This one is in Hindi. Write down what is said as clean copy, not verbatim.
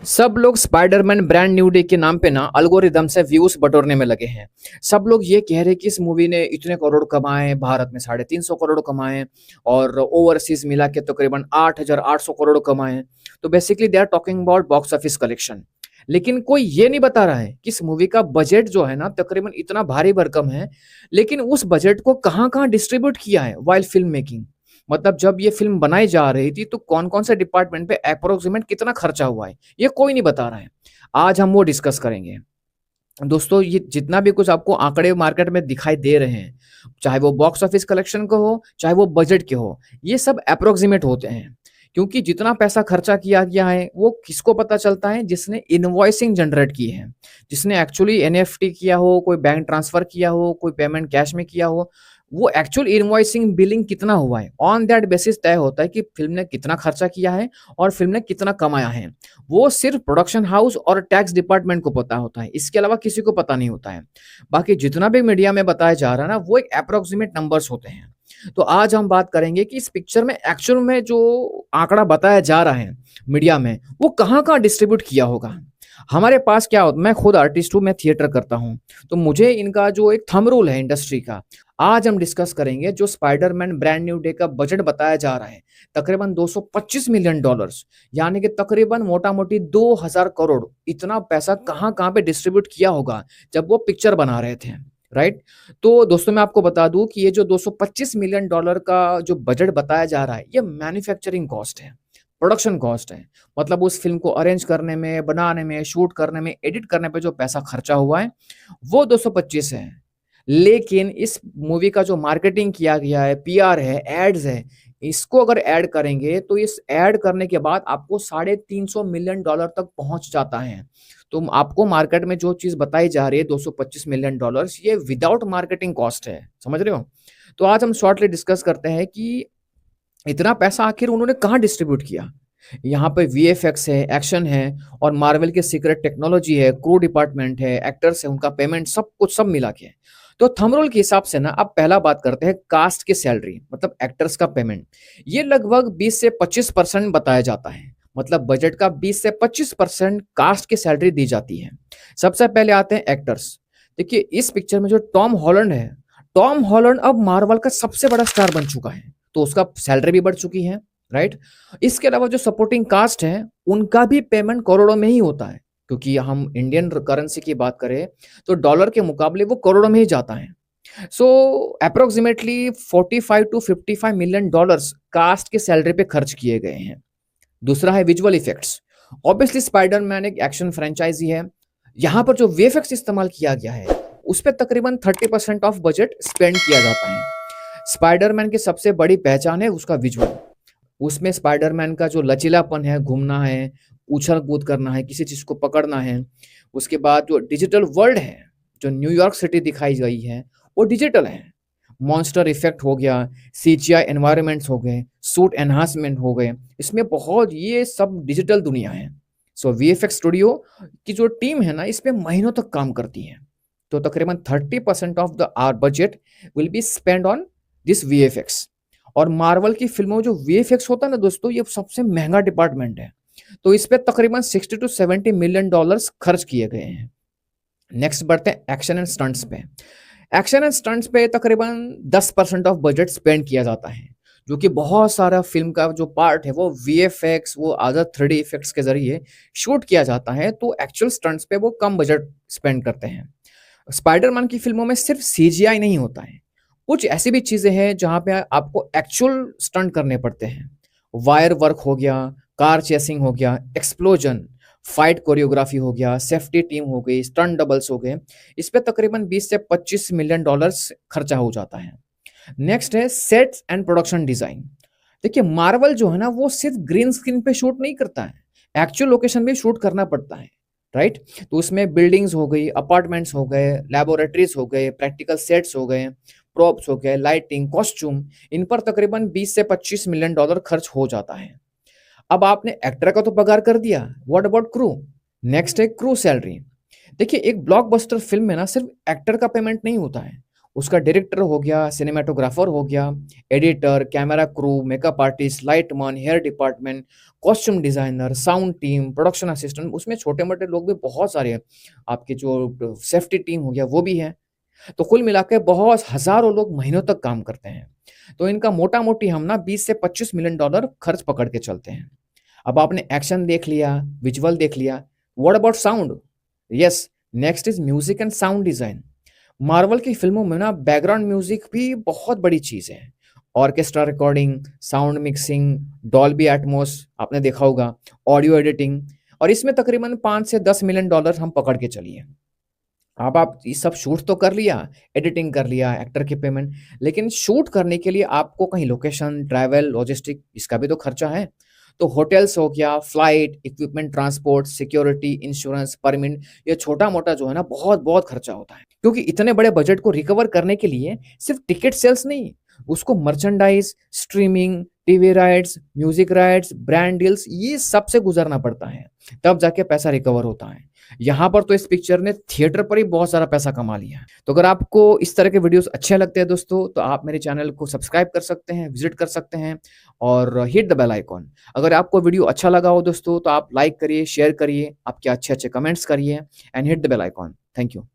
सब लोग स्पाइडरमैन ब्रांड न्यू डे के नाम पे ना अल्गोरिदम से व्यूज बटोरने में लगे हैं। सब लोग ये कह रहे हैं कि इस मूवी ने इतने करोड़ कमाए, भारत में 350 करोड़ कमाए और ओवरसीज मिला के तकरीबन 8,800 करोड़ कमाए। तो basically they are talking about box office collection. लेकिन कोई ये नहीं बता रहा है कि इस मूवी का बजट जो है ना तकरीबन इतना भारी भरकम है, लेकिन उस बजट को कहाँ कहाँ डिस्ट्रीब्यूट किया है वाइल फिल्म मेकिंग। मतलब जब ये फ़िल्म बनाई जा रही थी तो कौन-कौन से डिपार्टमेंट पे अप्रॉक्सिमेट कितना खर्चा हुआ है, ये कोई नहीं बता रहा है। आज हम वो डिस्कस करेंगे। दोस्तों ये जितना भी कुछ आपको आंकड़े मार्केट में दिखाई दे रहे हैं, चाहे वो बॉक्स ऑफिस कलेक्शन का हो, चाहे वो बजट के हो, ये सब अप्रॉक्सिमेट होते हैं। क्योंकि जितना पैसा खर्चा किया गया है, वो किसको पता चलता है? जिसने इनवॉइसिंग जनरेट की है, जिसने एक्चुअली एनएफटी किया हो, कोई बैंक ट्रांसफर किया हो, कोई पेमेंट कैश में किया हो, वो एक्चुअल इनवॉइसिंग बिलिंग कितना हुआ है, ऑन दैट बेसिस तय होता है कि फ़िल्म ने कितना खर्चा किया है और फ़िल्म ने कितना कमाया है। वो सिर्फ़ प्रोडक्शन हाउस और टैक्स डिपार्टमेंट को पता होता है, इसके अलावा किसी को पता नहीं होता है। बाकी जितना भी मीडिया में बताया जा रहा है ना, वो एक एप्रोक्सिमेट नंबर्स होते हैं। तो आज हम बात करेंगे कि इस पिक्चर में एक्चुअल में जो आंकड़ा बताया जा रहा है मीडिया में, वो कहाँ-कहाँ डिस्ट्रीब्यूट किया होगा। हमारे पास क्या होता, मैं खुद आर्टिस्ट हूँ, मैं थिएटर करता हूँ, तो मुझे इनका जो एक थंब रूल है इंडस्ट्री का, आज हम डिस्कस करेंगे। जो स्पाइडरमैन ब्रांड न्यू डे का बजट बताया जा रहा है, तकरीबन $225 मिलियन, यानी कि तकरीबन मोटा-मोटी 2000 करोड़, इतना पैसा कहाँ-कहाँ पे डिस्ट्रीब्यूट किया होगा, जब वो पिक्चर बना रहे थे, राइट? तो दोस्तों मैं आपको बता दूँ कि ये जो $225 मिलियन का जो बजट बताया जा रहा है, ये मैन्युफैक्चरिंग कॉस्ट है, प्रोडक्शन कॉस्ट है। मतलब उस फ़िल्म को अरेंज करने में, बनाने में, शूट करने में, एडिट करने पे जो पैसा खर्चा हुआ है, वो 225 है। लेकिन इस मूवी का जो मार्केटिंग किया गया है, पीआर है, एड्स है, इसको अगर ऐड करेंगे तो इस ऐड करने के बाद आपको $350 मिलियन तक पहुँच जाता है। तो आपको मार्केट में जो चीज़ बताई जा रही है $225 मिलियन, ये विदाउट मार्केटिंग कॉस्ट है, समझ रहे हो? तो आज हम शॉर्टली डिस्कस करते हैं कि इतना पैसा आखिर उन्होंने कहाँ डिस्ट्रीब्यूट किया? यहाँ पे वीएफएक्स है, एक्शन है और मार्वल के सीक्रेट टेक्नोलॉजी है, क्रू डिपार्टमेंट है, एक्टर्स है, उनका पेमेंट सब कुछ सब मिला के। तो थंब रूल के हिसाब से ना अब पहला बात करते हैं कास्ट की सैलरी मतलब एक्टर्स का पेमेंट। ये लगभग 20 से 25% बताया जाता है। मतलब बजट का 20 से 25% कास्ट की सैलरी दी जाती है। सबसे पहले आते हैं एक्टर्स। देखिए इस पिक्चर में जो टॉम हॉलैंड है, टॉम हॉलैंड अब मार्वल का सबसे बड़ा स्टार बन चुका है, तो उसका सैलरी भी बढ़ चुकी है, राइट? इसके अलावा जो सपोर्टिंग कास्ट है, उनका भी पेमेंट करोड़ों में ही होता है, क्योंकि हम इंडियन करेंसी की बात करें, तो डॉलर के मुकाबले वो करोड़ों में ही जाता है। So approximately 45 to 55 million dollars cast के सैलरी पे खर्च किए गए हैं। दूसरा है विजुअल इफेक्ट्स। ऑब्वियसली स्पाइडरमैन एक एक्शन फ्रेंचाइजी है। यहाँ पर जो वीएफएक्स इस्तेमाल किया गया है, उस पे तकरीबन 30% ऑफ बजट स्पेंड किया जाता है। स्पाइडरमैन की सबसे बड़ी पहचान है उसका विजुअल। उसमें स्पाइडरमैन का जो लचीलापन है, घूमना है, उछल-कूद करना है, किसी चीज़ को पकड़ना है। उसके बाद जो डिजिटल वर्ल्ड है, जो न्यूयॉर्क सिटी दिखाई गई है, वो डिजिटल है। मॉन्स्टर इफ़ेक्ट हो गया, सीजीआई एनवायरनमेंट्स हो गए, सूट एनहांसमेंट हो गए, इसमें बहुत ये सब डिजिटल दुनिया है। सो वीएफएक्स स्टूडियो की जो टीम है ना, इस पे महीनों तक काम करती है। तो तकरीबन 30% of the our budget will be spend on this VFX. और मार्वल की फ़िल्मों में जो वीएफएक्स होता है ना दोस्तों, ये सबसे महँगा डिपार्टमेंट है। तो इस पे तकरीबन 60 टू 70 मिलियन डॉलर्स खर्च किए गए हैं। नेक्स्ट बढ़ते हैं एक्शन एंड स्टंट्स पे। एक्शन एंड स्टंट्स पे तकरीबन 10% ऑफ बजट स्पेंड किया जाता है, जो कि बहुत सारा फ़िल्म का जो पार्ट है, वो वीएफएक्स, वो अदर 3D इफ़ेक्ट्स के ज़रिए शूट किया जाता है, तो एक्चुअल स्टंट्स पे वो कम बजट स्पेंड करते हैं। स्पाइडरमैन की फ़िल्मों में सिर्फ़ सीजीआई नहीं होता है। कुछ ऐसी भी चीज़ें हैं जहाँ पे आपको एक्चुअल स्टंट करने पड़ते हैं। वायर वर्क हो गया, कार चेसिंग हो गया, एक्सप्लोजन, फाइट कोरियोग्राफी हो गया, सेफ्टी टीम हो गई, स्टंट डबल्स हो गए। इस पे तकरीबन 20 से 25 मिलियन डॉलर्स खर्चा हो जाता है। नेक्स्ट है सेट्स एंड प्रोडक्शन डिज़ाइन। देखिए मार्वल जो है ना, वो सिर्फ़ ग्रीन स्क्रीन पे शूट नहीं करता है, एक्चुअल लोकेशन भी शूट करना पड़ता है, राइट? तो उसमें बिल्डिंग्स हो गई, अपार्टमेंट्स हो गए, लैबोरेटरीज़ हो गए, प्रैक्टिकल सेट्स हो गए, प्रॉप्स हो गए, लाइटिंग, कॉस्ट्यूम, इन पर तकरीबन 20 से 25 मिलियन डॉलर खर्च हो जाता है। अब आपने एक्टर का तो पगार कर दिया, व्हाट अबाउट क्रू? नेक्स्ट है क्रू सैलरी। देखिए एक ब्लॉकबस्टर फ़िल्म में ना सिर्फ़ एक्टर का पेमेंट नहीं होता है, उसका डायरेक्टर हो गया, सिनेमैटोग्राफर हो गया, editor, camera crew, makeup artist, lightman, hair department, costume designer, sound team, production assistant, उसमें छोटे-मोटे लोग भी बहुत सारे हैं। आपकी जो सेफ्टी टीम हो गया वो भी है। तो कुल मिला के बहुत हज़ारों लोग महीनों तक काम करते हैं। तो इनका मोटा-मोटी हम ना 20 से $25 मिलियन खर्च पकड़ के चलते हैं। अब आपने एक्शन देख लिया, विजुअल देख लिया, what about sound? Yes, next is music and sound design. Marvel की फ़िल्मों में ना बैकग्राउंड म्यूज़िक भी बहुत बड़ी चीज़ है। Orchestra recording, sound mixing, Dolby Atmos आपने देखा होगा, ऑडियो एडिटिंग और इसमें तकरीबन 5 से $10 मिलियन हम पकड़ के चलिए। अब आप ये सब शूट तो कर लिया, एडिटिंग कर लिया, एक्टर की पेमेंट, लेकिन शूट करने के लिए आपको कहीं लोकेशन, ट्रैवल, लॉजिस्टिक इसका भी तो खर्चा है। तो होटल्स हो गया, flight, equipment transport, security, insurance, permit ये छोटा-मोटा जो है ना बहुत-बहुत खर्चा होता है। क्योंकि इतने बड़े बजट को रिकवर करने के लिए सिर्फ टिकट सेल्स नहीं, उसको merchandise, streaming, TV rights, music rights, brand deals ये सब से गुज़रना पड़ता है, तब जाके पैसा रिकवर होता है। यहाँ पर तो इस पिक्चर ने थिएटर पर ही बहुत सारा पैसा कमा लिया है। तो अगर आपको इस तरह के वीडियोज़ अच्छे लगते हैं दोस्तों, तो आप मेरे चैनल को सब्सक्राइब कर सकते हैं, विज़िट कर सकते हैं और हिट द बेल आइकन। अगर आपको वीडियो अच्छा लगा हो दोस्तों, तो आप लाइक करिए, शेयर करिए, आपके अच्छे-अच्छे कमेंट्स करिए and hit the bell icon. Thank you.